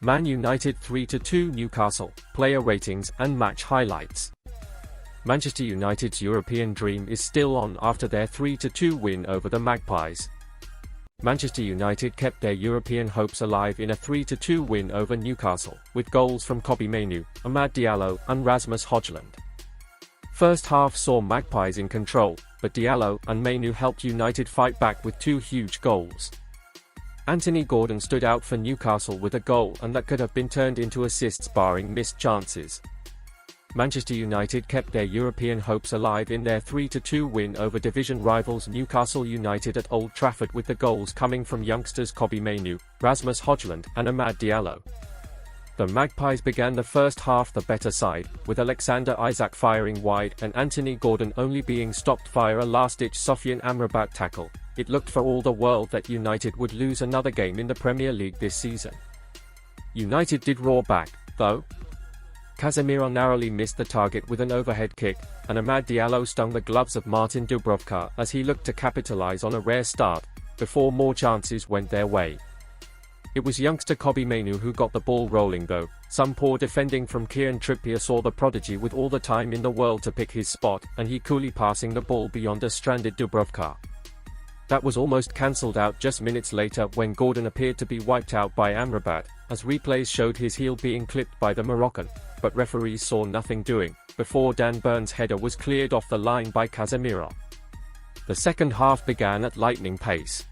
Man United 3-2 Newcastle, player ratings and match highlights. Manchester United's European dream is still on after their 3-2 win over the Magpies. Manchester United kept their European hopes alive in a 3-2 win over Newcastle, with goals from Kobbie Mainoo, Diallo and Rasmus Hojlund. First half saw Magpies in control, but Diallo and Mainoo helped United fight back with two huge goals. Anthony Gordon stood out for Newcastle with a goal and that could have been turned into assists barring missed chances. Manchester United kept their European hopes alive in their 3-2 win over division rivals Newcastle United at Old Trafford, with the goals coming from youngsters Kobbie Mainoo, Rasmus Hojlund and Diallo. The Magpies began the first half the better side, with Alexander Isak firing wide and Anthony Gordon only being stopped via a last-ditch Sofyan Amrabat tackle. It looked for all the world that United would lose another game in the Premier League this season. United did roar back, though. Casemiro narrowly missed the target with an overhead kick, and Diallo stung the gloves of Martin Dubravka as he looked to capitalise on a rare start, before more chances went their way. It was youngster Kobbie Mainoo who got the ball rolling though. Some poor defending from Kieran Trippier saw the prodigy with all the time in the world to pick his spot, and he coolly passing the ball beyond a stranded Dubravka. That was almost cancelled out just minutes later when Gordon appeared to be wiped out by Amrabat, as replays showed his heel being clipped by the Moroccan, but referees saw nothing doing, before Dan Burns' header was cleared off the line by Casemiro. The second half began at lightning pace.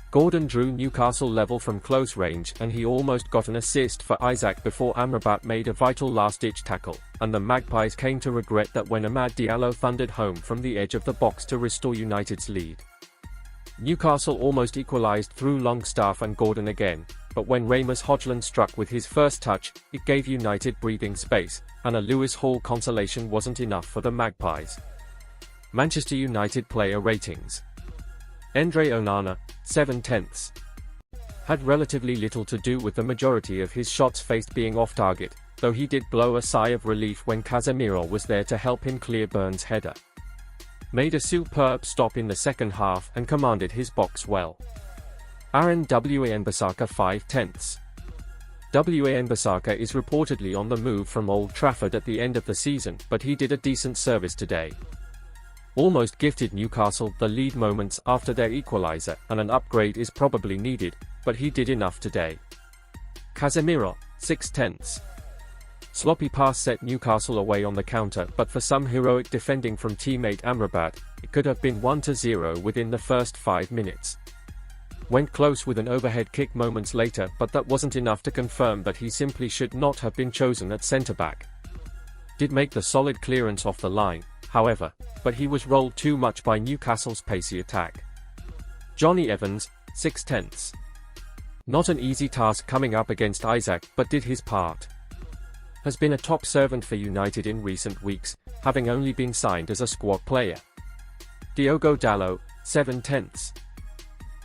Gordon drew Newcastle level from close range and he almost got an assist for Isak before Amrabat made a vital last-ditch tackle, and the Magpies came to regret that when Diallo thundered home from the edge of the box to restore United's lead. Newcastle almost equalised through Longstaff and Gordon again, but when Rasmus Hojlund struck with his first touch, it gave United breathing space, and a Lewis Hall consolation wasn't enough for the Magpies. Manchester United player ratings. Andre Onana, 7/10. Had relatively little to do with the majority of his shots faced being off target, though he did blow a sigh of relief when Casemiro was there to help him clear Burns' header. Made a superb stop in the second half and commanded his box well. Aaron Wan-Bissaka 5/10. Wan-Bissaka is reportedly on the move from Old Trafford at the end of the season, but he did a decent service today. Almost gifted Newcastle the lead moments after their equaliser, and an upgrade is probably needed, but he did enough today. Casemiro, 6/10. Sloppy pass set Newcastle away on the counter, but for some heroic defending from teammate Amrabat, it could have been 1-0 within the first 5 minutes. Went close with an overhead kick moments later, but that wasn't enough to confirm that he simply should not have been chosen at centre-back. Did make the solid clearance off the line, however, but he was rolled too much by Newcastle's pacey attack. Johnny Evans, 6/10. Not an easy task coming up against Isak, but did his part. Has been a top servant for United in recent weeks, having only been signed as a squad player. Diogo Dalot, 7/10.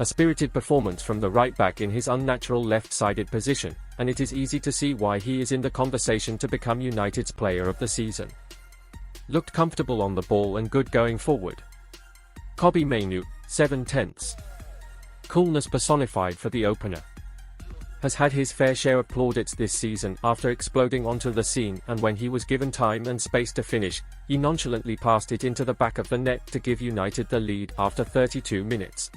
A spirited performance from the right-back in his unnatural left-sided position, and it is easy to see why he is in the conversation to become United's player of the season. Looked comfortable on the ball and good going forward. Kobbie Mainoo, 7/10. Coolness personified for the opener. Has had his fair share of plaudits this season after exploding onto the scene, and when he was given time and space to finish, he nonchalantly passed it into the back of the net to give United the lead after 32 minutes.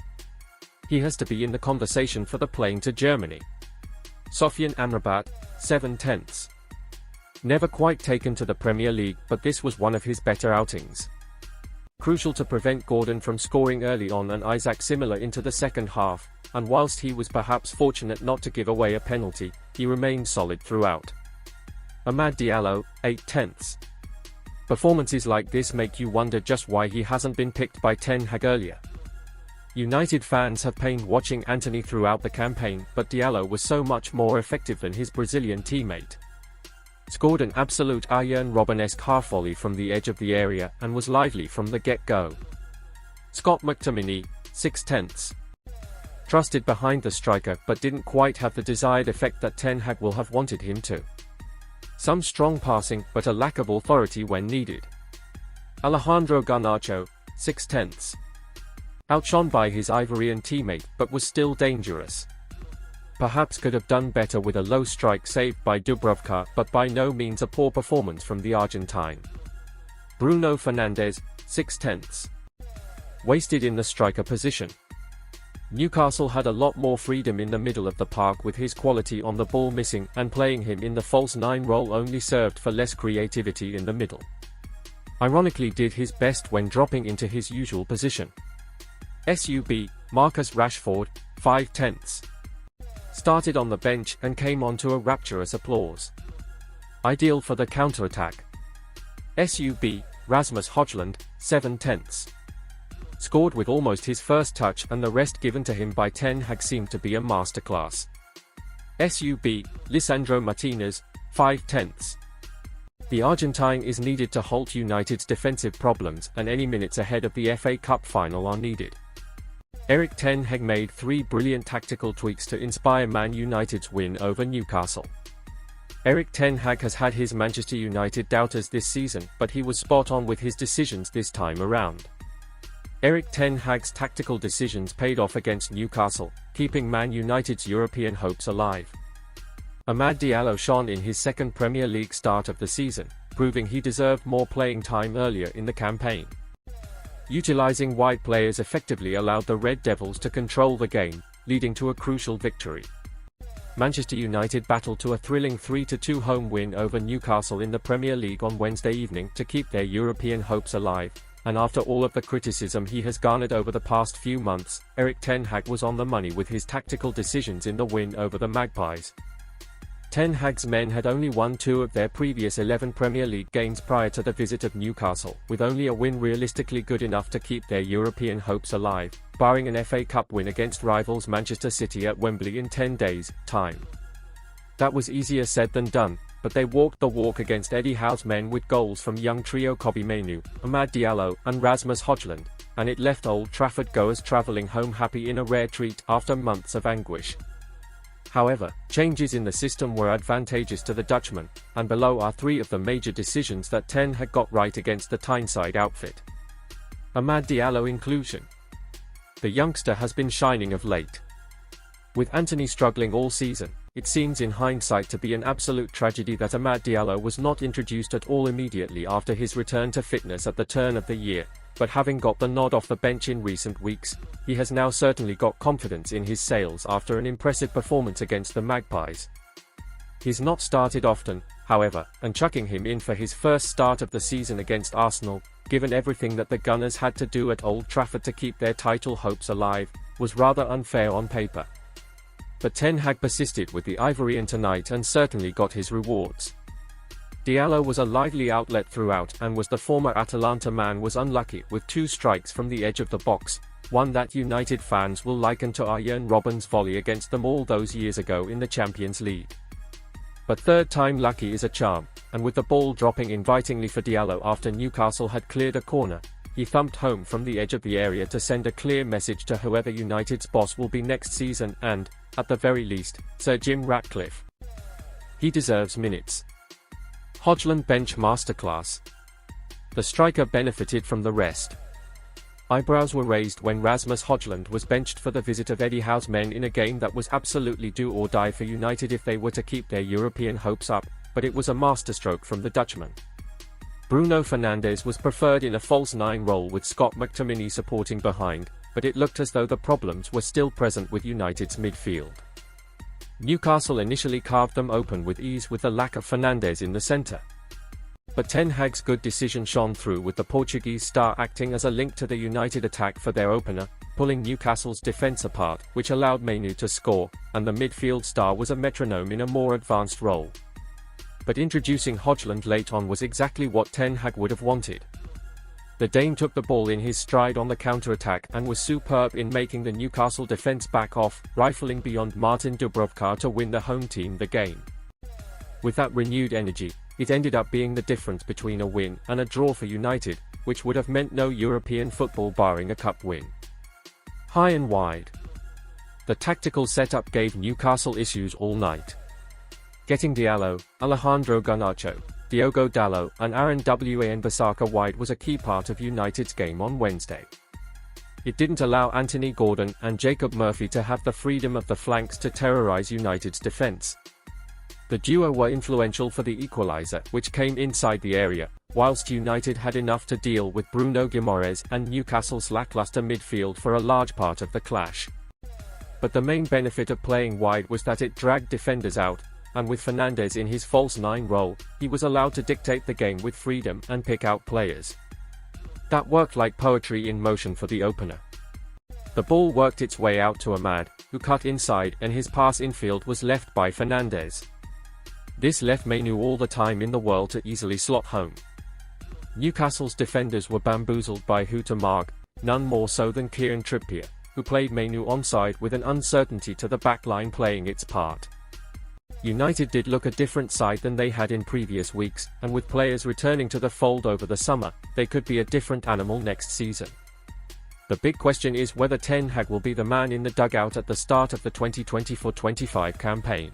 He has to be in the conversation for the plane to Germany. Sofyan Amrabat, 7/10. Never quite taken to the Premier League, but this was one of his better outings. Crucial to prevent Gordon from scoring early on and Isak similar into the second half, and whilst he was perhaps fortunate not to give away a penalty, he remained solid throughout. Diallo, 8/10. Performances like this make you wonder just why he hasn't been picked by Ten Hag earlier. United fans have pained watching Antony throughout the campaign, but Diallo was so much more effective than his Brazilian teammate. Scored an absolute Arjen Robben-esque half volley from the edge of the area and was lively from the get-go. Scott McTominay, 6/10. Trusted behind the striker but didn't quite have the desired effect that Ten Hag will have wanted him to. Some strong passing but a lack of authority when needed. Alejandro Garnacho, 6/10. Outshone by his Ivorian teammate but was still dangerous. perhaps could have done better with a low strike saved by Dubravka, but by no means a poor performance from the Argentine. Bruno Fernandes, 6/10. Wasted in the striker position. Newcastle had a lot more freedom in the middle of the park, with his quality on the ball missing, and playing him in the false nine role only served for less creativity in the middle. Ironically did his best when dropping into his usual position. Marcus Rashford, 5/10. Started on the bench and came on to a rapturous applause. Ideal for the counter-attack. Rasmus Hojlund, 7/10. Scored with almost his first touch, and the rest given to him by Ten Hag seemed to be a masterclass. Lisandro Martinez, 5/10. The Argentine is needed to halt United's defensive problems, and any minutes ahead of the FA Cup final are needed. Erik Ten Hag made 3 brilliant tactical tweaks to inspire Man United's win over Newcastle. Erik Ten Hag has had his Manchester United doubters this season, but he was spot on with his decisions this time around. Erik Ten Hag's tactical decisions paid off against Newcastle, keeping Man United's European hopes alive. Amad Diallo shone in his second Premier League start of the season, proving he deserved more playing time earlier in the campaign. Utilising wide players effectively allowed the Red Devils to control the game, leading to a crucial victory. Manchester United battled to a thrilling 3-2 home win over Newcastle in the Premier League on Wednesday evening to keep their European hopes alive. And after all of the criticism he has garnered over the past few months, Erik Ten Hag was on the money with his tactical decisions in the win over the Magpies. Ten Hag's men had only won 2 of their previous 11 Premier League games prior to the visit of Newcastle, with only a win realistically good enough to keep their European hopes alive, barring an FA Cup win against rivals Manchester City at Wembley in 10 days' time. That was easier said than done, but they walked the walk against Eddie Howe's men with goals from young trio Kobbie Mainoo, Amad Diallo, and Rasmus Hojlund, and it left Old Trafford goers travelling home happy in a rare treat after months of anguish. However, changes in the system were advantageous to the Dutchman, and below are 3 of the major decisions that Ten Hag got right against the Tyneside outfit. Amad Diallo inclusion. The youngster has been shining of late. With Antony struggling all season, it seems in hindsight to be an absolute tragedy that Amad Diallo was not introduced at all immediately after his return to fitness at the turn of the year, but having got the nod off the bench in recent weeks, he has now certainly got confidence in his sails after an impressive performance against the Magpies. He's not started often, however, and chucking him in for his first start of the season against Arsenal, given everything that the Gunners had to do at Old Trafford to keep their title hopes alive, was rather unfair on paper. But Ten Hag persisted with the Ivorian tonight and certainly got his rewards. Diallo was a lively outlet throughout, and was the former Atalanta man was unlucky with 2 strikes from the edge of the box, one that United fans will liken to Arjen Robben's volley against them all those years ago in the Champions League. But third time lucky is a charm, and with the ball dropping invitingly for Diallo after Newcastle had cleared a corner, he thumped home from the edge of the area to send a clear message to whoever United's boss will be next season and, at the very least, Sir Jim Ratcliffe. He deserves minutes. Hojlund bench masterclass. The striker benefited from the rest. Eyebrows were raised when Rasmus Hojlund was benched for the visit of Eddie Howe's men in a game that was absolutely do or die for United if they were to keep their European hopes up, but it was a masterstroke from the Dutchman. Bruno Fernandes was preferred in a false 9 role with Scott McTominay supporting behind, but it looked as though the problems were still present with United's midfield. Newcastle initially carved them open with ease with the lack of Fernandes in the centre. But Ten Hag's good decision shone through with the Portuguese star acting as a link to the United attack for their opener, pulling Newcastle's defence apart, which allowed Mainoo to score, and the midfield star was a metronome in a more advanced role. But introducing Hojlund late on was exactly what Ten Hag would have wanted. The Dane took the ball in his stride on the counter-attack and was superb in making the Newcastle defence back off, rifling beyond Martin Dubravka to win the home team the game. With that renewed energy, it ended up being the difference between a win and a draw for United, which would have meant no European football barring a cup win. High and wide. The tactical setup gave Newcastle issues all night. Getting Diallo, Alejandro Garnacho, Diogo Dalot, and Aaron Wan-Bissaka wide was a key part of United's game on Wednesday. it didn't allow Anthony Gordon and Jacob Murphy to have the freedom of the flanks to terrorise United's defence. The duo were influential for the equaliser, which came inside the area, whilst United had enough to deal with Bruno Guimaraes and Newcastle's lacklustre midfield for a large part of the clash. But the main benefit of playing wide was that it dragged defenders out, and with Fernandes in his false nine role, he was allowed to dictate the game with freedom and pick out players. That worked like poetry in motion for the opener. The ball worked its way out to Ahmad, who cut inside, and his pass infield was left by Fernandes. This left Mainoo all the time in the world to easily slot home. Newcastle's defenders were bamboozled by Houta, none more so than Kieran Trippier, who played Mainoo onside with an uncertainty to the backline playing its part. United did look a different side than they had in previous weeks, and with players returning to the fold over the summer, they could be a different animal next season. The big question is whether Ten Hag will be the man in the dugout at the start of the 2024-25 campaign.